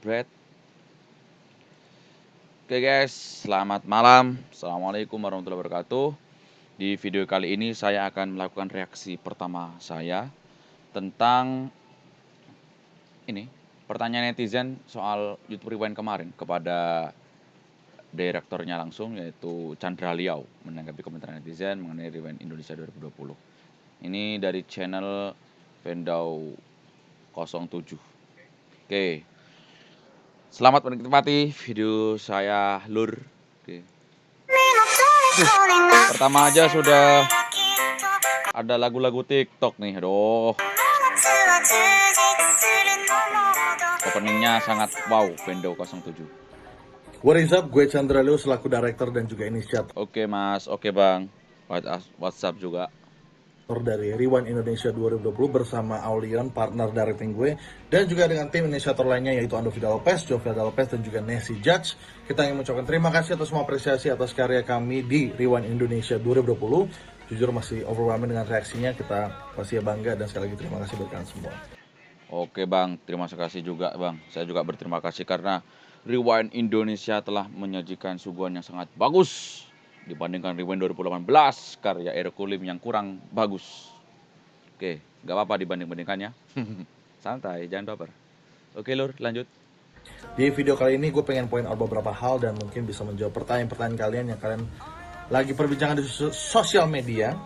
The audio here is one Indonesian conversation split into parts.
jebret. Oke guys, selamat malam. Assalamualaikum warahmatullahi wabarakatuh. Di video kali ini saya akan melakukan reaksi pertama saya tentang ini pertanyaan netizen soal YouTube Rewind kemarin kepada direkturnya langsung, yaitu Chandra Liau, menanggapi komentar netizen mengenai Rewind Indonesia 2020. Ini dari channel Vendau 07. Oke, selamat menikmati video saya, Lur. Oke. Pertama aja sudah ada lagu-lagu TikTok nih. Aduh, openingnya sangat wow. Vendau 07. What is up, gue Chandra Liau selaku director dan juga inisiator Oke mas, oke bang. WhatsApp juga dari Rewind Indonesia 2020 bersama Aulion, partner directing gue, dan juga dengan tim inisiator lainnya yaitu Ando Vida Lopez, Jovia Lopez, dan juga Nessie Judge. Kita ingin mengucapkan terima kasih atas semua apresiasi atas karya kami di Rewind Indonesia 2020. Jujur masih overwhelming dengan reaksinya, kita pasti bangga dan sekali lagi terima kasih buat kalian semua. Oke bang, terima kasih juga bang. Saya juga berterima kasih karena Rewind Indonesia telah menyajikan suguhan yang sangat bagus dibandingkan Rewind 2018 karya Erkulim yang kurang bagus. Oke, nggak apa-apa dibanding-bandingkannya. Santai, jangan baper. Oke Lur, lanjut. Di video kali ini gue pengen point out beberapa hal dan mungkin bisa menjawab pertanyaan-pertanyaan kalian yang kalian lagi perbincangan di sosial media.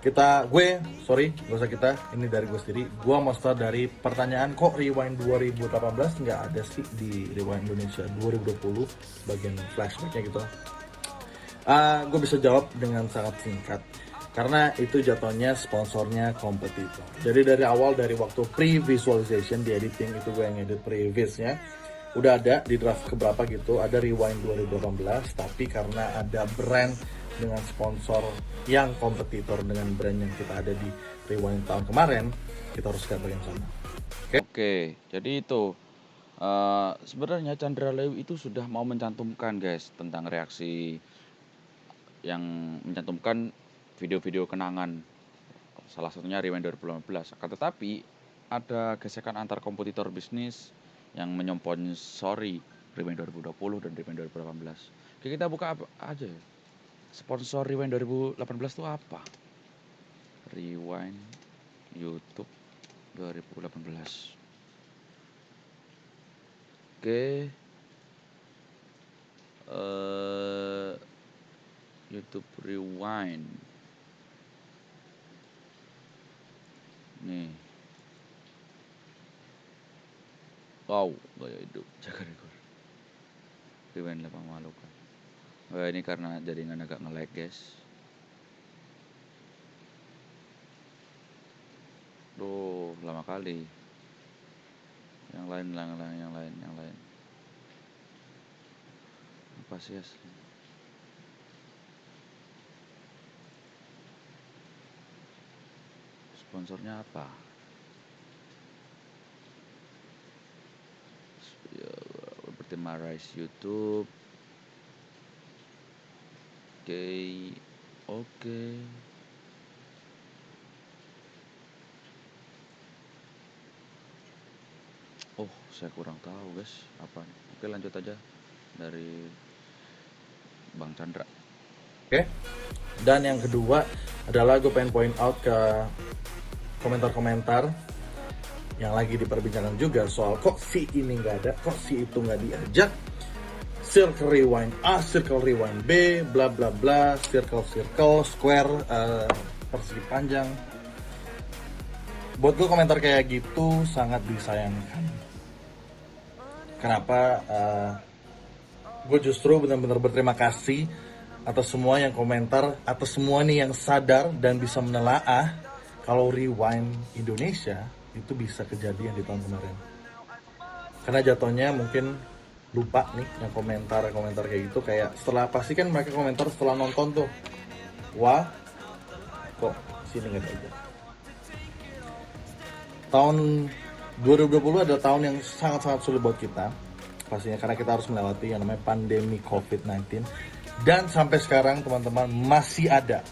Gak usah kita, ini dari gue sendiri. Gue mau start dari pertanyaan, kok Rewind 2018 nggak ada sih di Rewind Indonesia 2020 bagian flashbacknya gitu. Gue bisa jawab dengan sangat singkat, karena itu jatuhnya sponsornya kompetitor. Jadi dari awal, dari waktu pre-visualization di editing itu gue yang edit pre-visnya, udah ada di draft keberapa gitu, ada Rewind 2018, tapi karena ada brand dengan sponsor yang kompetitor dengan brand yang kita ada di Rewind tahun kemarin, kita harus lihat bagian sana. Oke, jadi itu sebenarnya Chandra Liau itu sudah mau mencantumkan guys tentang reaksi yang mencantumkan video-video kenangan, salah satunya Rewind 2018. Akan tetapi ada gesekan antar kompetitor bisnis yang menyponsori Rewind 2020 dan Rewind 2018. Oke, kita buka aja ya. Sponsor Rewind 2018 itu apa? Rewind YouTube 2018. Oke. YouTube Rewind. Nih. Wow, gaya hidup jaga rekor. Rewind 8 memalukan. Wah, ini karena jaringan agak nge-lag, guys. Duh, lama kali. Yang lain. Apa sih asli? Sponsornya apa? Bertema Rise YouTube. Oke. Oh, saya kurang tahu guys apa. Oke, lanjut aja dari Bang Chandra. Oke. Dan yang kedua adalah gue pengen point out ke komentar-komentar yang lagi diperbincangkan juga soal kok si ini nggak ada, kok si itu nggak diajak. Circle Rewind A, Circle Rewind B, bla bla bla, circle, square, persegi panjang. Buat gue komentar kayak gitu sangat disayangkan. Kenapa? Gue justru benar-benar berterima kasih atas semua yang komentar, atas semua nih yang sadar dan bisa menelaah kalau Rewind Indonesia itu bisa kejadian di tahun kemarin. Karena jatuhnya mungkin lupa nih yang komentar kayak gitu, kayak setelah, pasti kan mereka komentar setelah nonton tuh, wah kok sini nggak ada. Tahun 2020 adalah tahun yang sangat-sangat sulit buat kita pastinya, karena kita harus melewati yang namanya pandemi COVID-19, dan sampai sekarang teman-teman masih ada.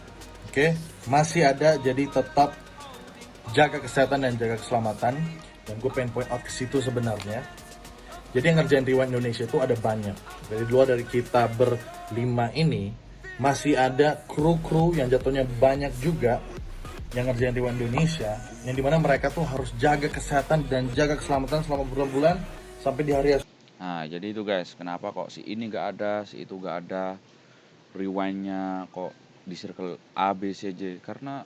Oke, masih ada, jadi tetap jaga kesehatan dan jaga keselamatan. Dan gue pengen point out ke situ sebenarnya. Jadi yang ngerjain Rewind Indonesia itu ada banyak. Dari luar dari kita berlima ini, masih ada kru-kru yang jatuhnya banyak juga yang ngerjain Rewind Indonesia, yang dimana mereka tuh harus jaga kesehatan dan jaga keselamatan selama berbulan-bulan sampai di hari. Nah, jadi itu guys, kenapa kok si ini nggak ada, si itu nggak ada, rewindnya kok di circle A, B, C, J. Karena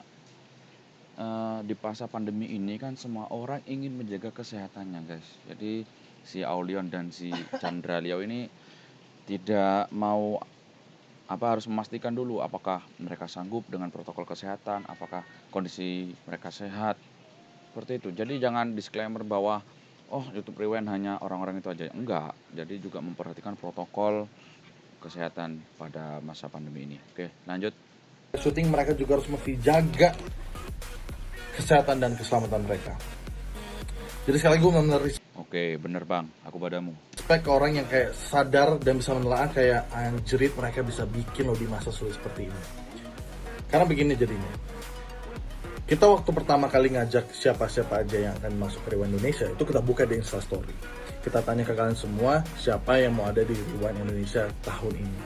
di masa pandemi ini kan semua orang ingin menjaga kesehatannya guys. Jadi si Aulion dan si Chandra Liao ini tidak mau harus memastikan dulu apakah mereka sanggup dengan protokol kesehatan, apakah kondisi mereka sehat. Seperti itu. Jadi jangan disclaimer bahwa oh YouTube Rewind hanya orang-orang itu aja. Enggak. Jadi juga memperhatikan protokol kesehatan pada masa pandemi ini. Oke, lanjut. Syuting mereka juga harus mesti jaga kesehatan dan keselamatan mereka. Jadi sekali lagi gue benar-benar Oke, bener bang, aku padamu. respect ke orang yang kayak sadar dan bisa menelaah kayak anjrit mereka bisa bikin lo di masa sulit seperti ini. Karena begini jadinya. Kita waktu pertama kali ngajak siapa-siapa aja yang akan masuk ke Rewind Indonesia, itu kita buka di Instastory. Kita tanya ke kalian semua, siapa yang mau ada di Rewind Indonesia tahun ini.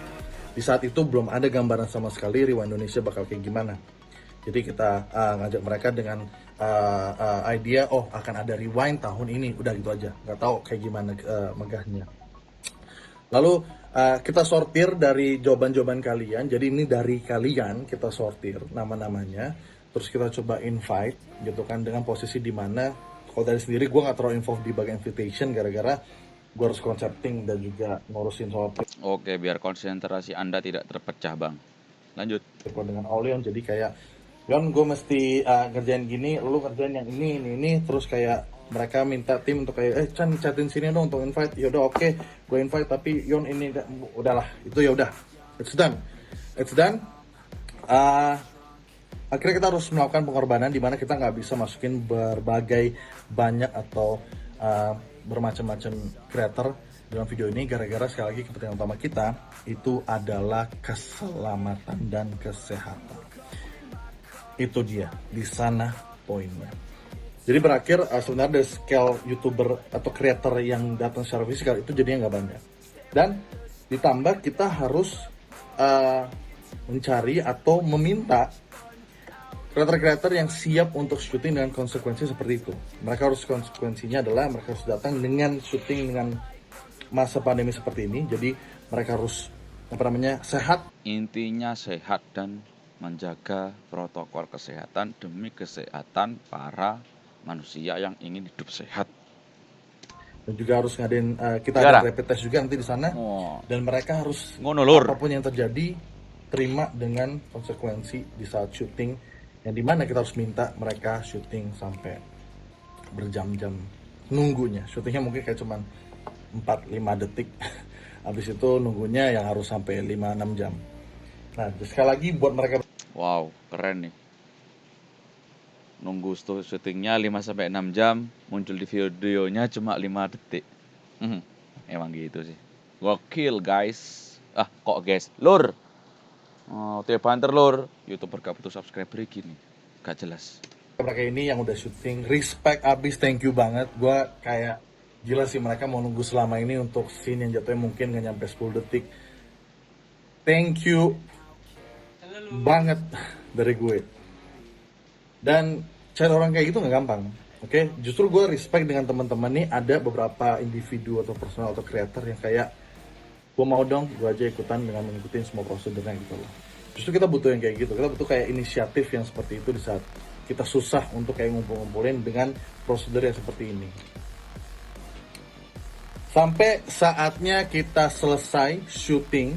Di saat itu belum ada gambaran sama sekali Rewind Indonesia bakal kayak gimana. Jadi kita ngajak mereka dengan idea, oh akan ada Rewind tahun ini, udah gitu aja. Nggak tahu kayak gimana megahnya. Lalu kita sortir dari jawaban-jawaban kalian, jadi ini dari kalian kita sortir nama-namanya. Terus kita coba invite gitu kan dengan posisi di mana kalau dari sendiri gue nggak terlalu involved di bagian invitation gara-gara gue harus concepting dan juga ngurusin soal Oke, biar konsentrasi Anda tidak terpecah bang. Lanjut. dengan Aulion, jadi kayak Yon gue mesti ngerjain gini, lu ngerjain yang ini, terus kayak mereka minta tim untuk kayak Chan chatin sini dong untuk invite, yaudah oke, gue invite tapi Yon ini udahlah itu ya udah, it's done. Akhirnya kita harus melakukan pengorbanan di mana kita nggak bisa masukin berbagai banyak atau bermacam-macam creator dalam video ini gara-gara sekali lagi kepentingan utama kita itu adalah keselamatan dan kesehatan. Itu dia, di sana poinnya. Jadi berakhir sebenarnya dari scale YouTuber atau creator yang datang secara fisikal itu jadinya nggak banyak. Dan ditambah kita harus mencari atau meminta kreator-kreator yang siap untuk syuting dengan konsekuensi seperti itu. Mereka harus konsekuensinya adalah mereka harus datang dengan syuting dengan masa pandemi seperti ini. Jadi mereka harus sehat. Intinya sehat dan menjaga protokol kesehatan demi kesehatan para manusia yang ingin hidup sehat. Dan juga harus ngadain kita ada rapid test juga nanti di sana. Dan mereka harus apapun yang terjadi terima dengan konsekuensi di saat syuting. Yang dimana kita harus minta mereka syuting sampai berjam-jam nunggunya. Syutingnya mungkin kayak cuman 4-5 detik. Habis itu nunggunya yang harus sampai 5-6 jam. Nah, sekali lagi buat mereka. Wow, keren nih. Nunggu syutingnya 5-6 jam, muncul di videonya cuma 5 detik. Emang gitu sih. Gokil guys. Kok guys? Lur. Tiap banter lur, YouTuber gak butuh subscriber gini, gak jelas. Mereka ini yang udah syuting, respect abis, thank you banget. Gue kayak gila sih mereka mau nunggu selama ini untuk scene yang jatuhnya mungkin gak nyampe 10 detik. Thank you banget dari gue. Dan cari orang kayak gitu gak gampang. Oke, justru gue respect dengan teman-teman nih, ada beberapa individu atau personal atau creator yang kayak gue mau dong, gue aja ikutan dengan mengikuti semua prosedurnya gitu loh. Justru kita butuh yang kayak gitu, kita butuh kayak inisiatif yang seperti itu di saat kita susah untuk kayak ngumpul-ngumpulin dengan prosedur yang seperti ini. Sampai saatnya kita selesai syuting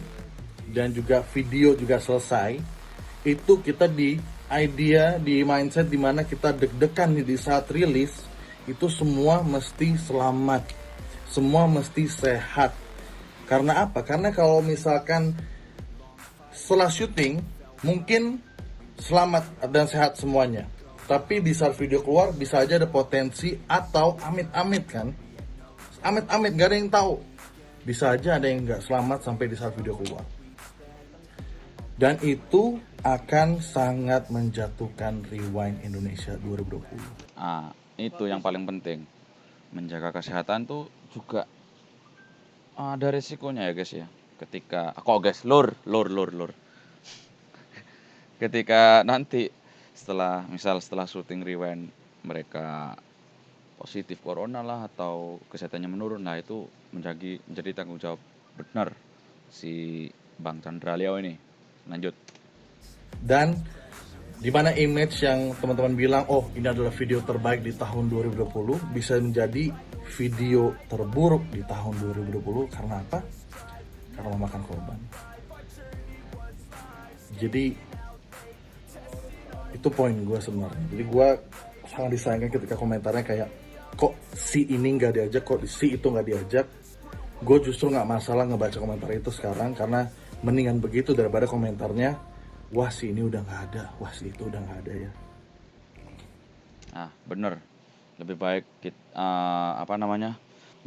dan juga video juga selesai, itu kita di idea, di mindset dimana kita deg-degan di saat rilis, itu semua mesti selamat, semua mesti sehat. Karena apa? Karena kalau misalkan setelah syuting mungkin selamat dan sehat semuanya, tapi di saat video keluar bisa aja ada potensi atau amit-amit kan, amit-amit gak ada yang tahu, bisa aja ada yang gak selamat sampai di saat video keluar, dan itu akan sangat menjatuhkan Rewind Indonesia 2020. Itu yang paling penting, menjaga kesehatan tuh juga ada resikonya ya guys ya. Ketika kok guys, lur. Ketika nanti setelah syuting rewind mereka positif corona lah atau kesehatannya menurun, nah itu menjadi tanggung jawab benar si Bang Chandra Liao ini. Lanjut. Dan di mana image yang teman-teman bilang, oh ini adalah video terbaik di tahun 2020, bisa menjadi video terburuk di tahun 2020 karena apa? Karena memakan korban. Jadi itu poin gue sebenarnya. Jadi gue sangat disayangkan ketika komentarnya kayak, kok si ini nggak diajak, kok si itu nggak diajak. Gue justru nggak masalah ngebaca komentar itu sekarang, karena mendingan begitu daripada komentarnya, wah si ini udah nggak ada, wah si itu udah nggak ada ya. Nah, bener. Lebih baik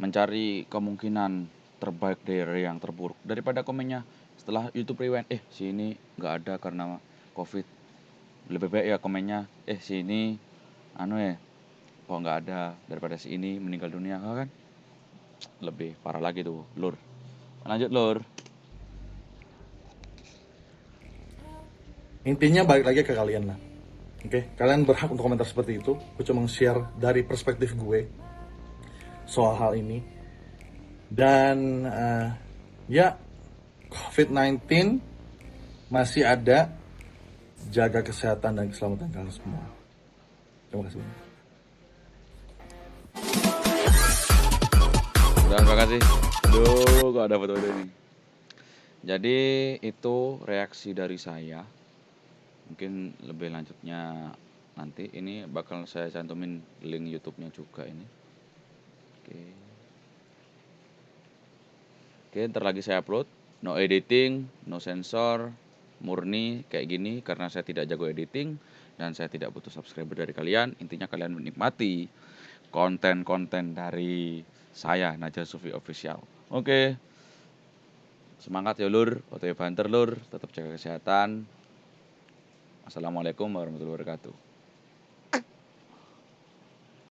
mencari kemungkinan terbaik dari yang terburuk daripada komennya setelah YouTube rewind, si ini nggak ada karena COVID. Lebih baik ya komennya, si ini kok nggak ada, daripada si ini meninggal dunia, kan? Lebih parah lagi tuh, Lur. Lanjut, Lur. Intinya balik lagi ke kalian lah. Oke, kalian berhak untuk komentar seperti itu. Gue cuma share dari perspektif gue soal hal ini. Dan ya, COVID-19 masih ada. Jaga kesehatan dan keselamatan kalian semua. Terima kasih banyak. Terima kasih. Aduh, kok ada foto ini. Jadi itu reaksi dari saya. Mungkin lebih lanjutnya nanti ini bakal saya cantumin link YouTube-nya juga ini. Oke, ntar lagi saya upload. No editing, no sensor, murni kayak gini karena saya tidak jago editing dan saya tidak butuh subscriber dari kalian. Intinya kalian menikmati konten-konten dari saya, Najah Sufi Official. Oke. Semangat ya Lur, OTW banter Lur, tetap jaga kesehatan. Assalamualaikum warahmatullahi wabarakatuh.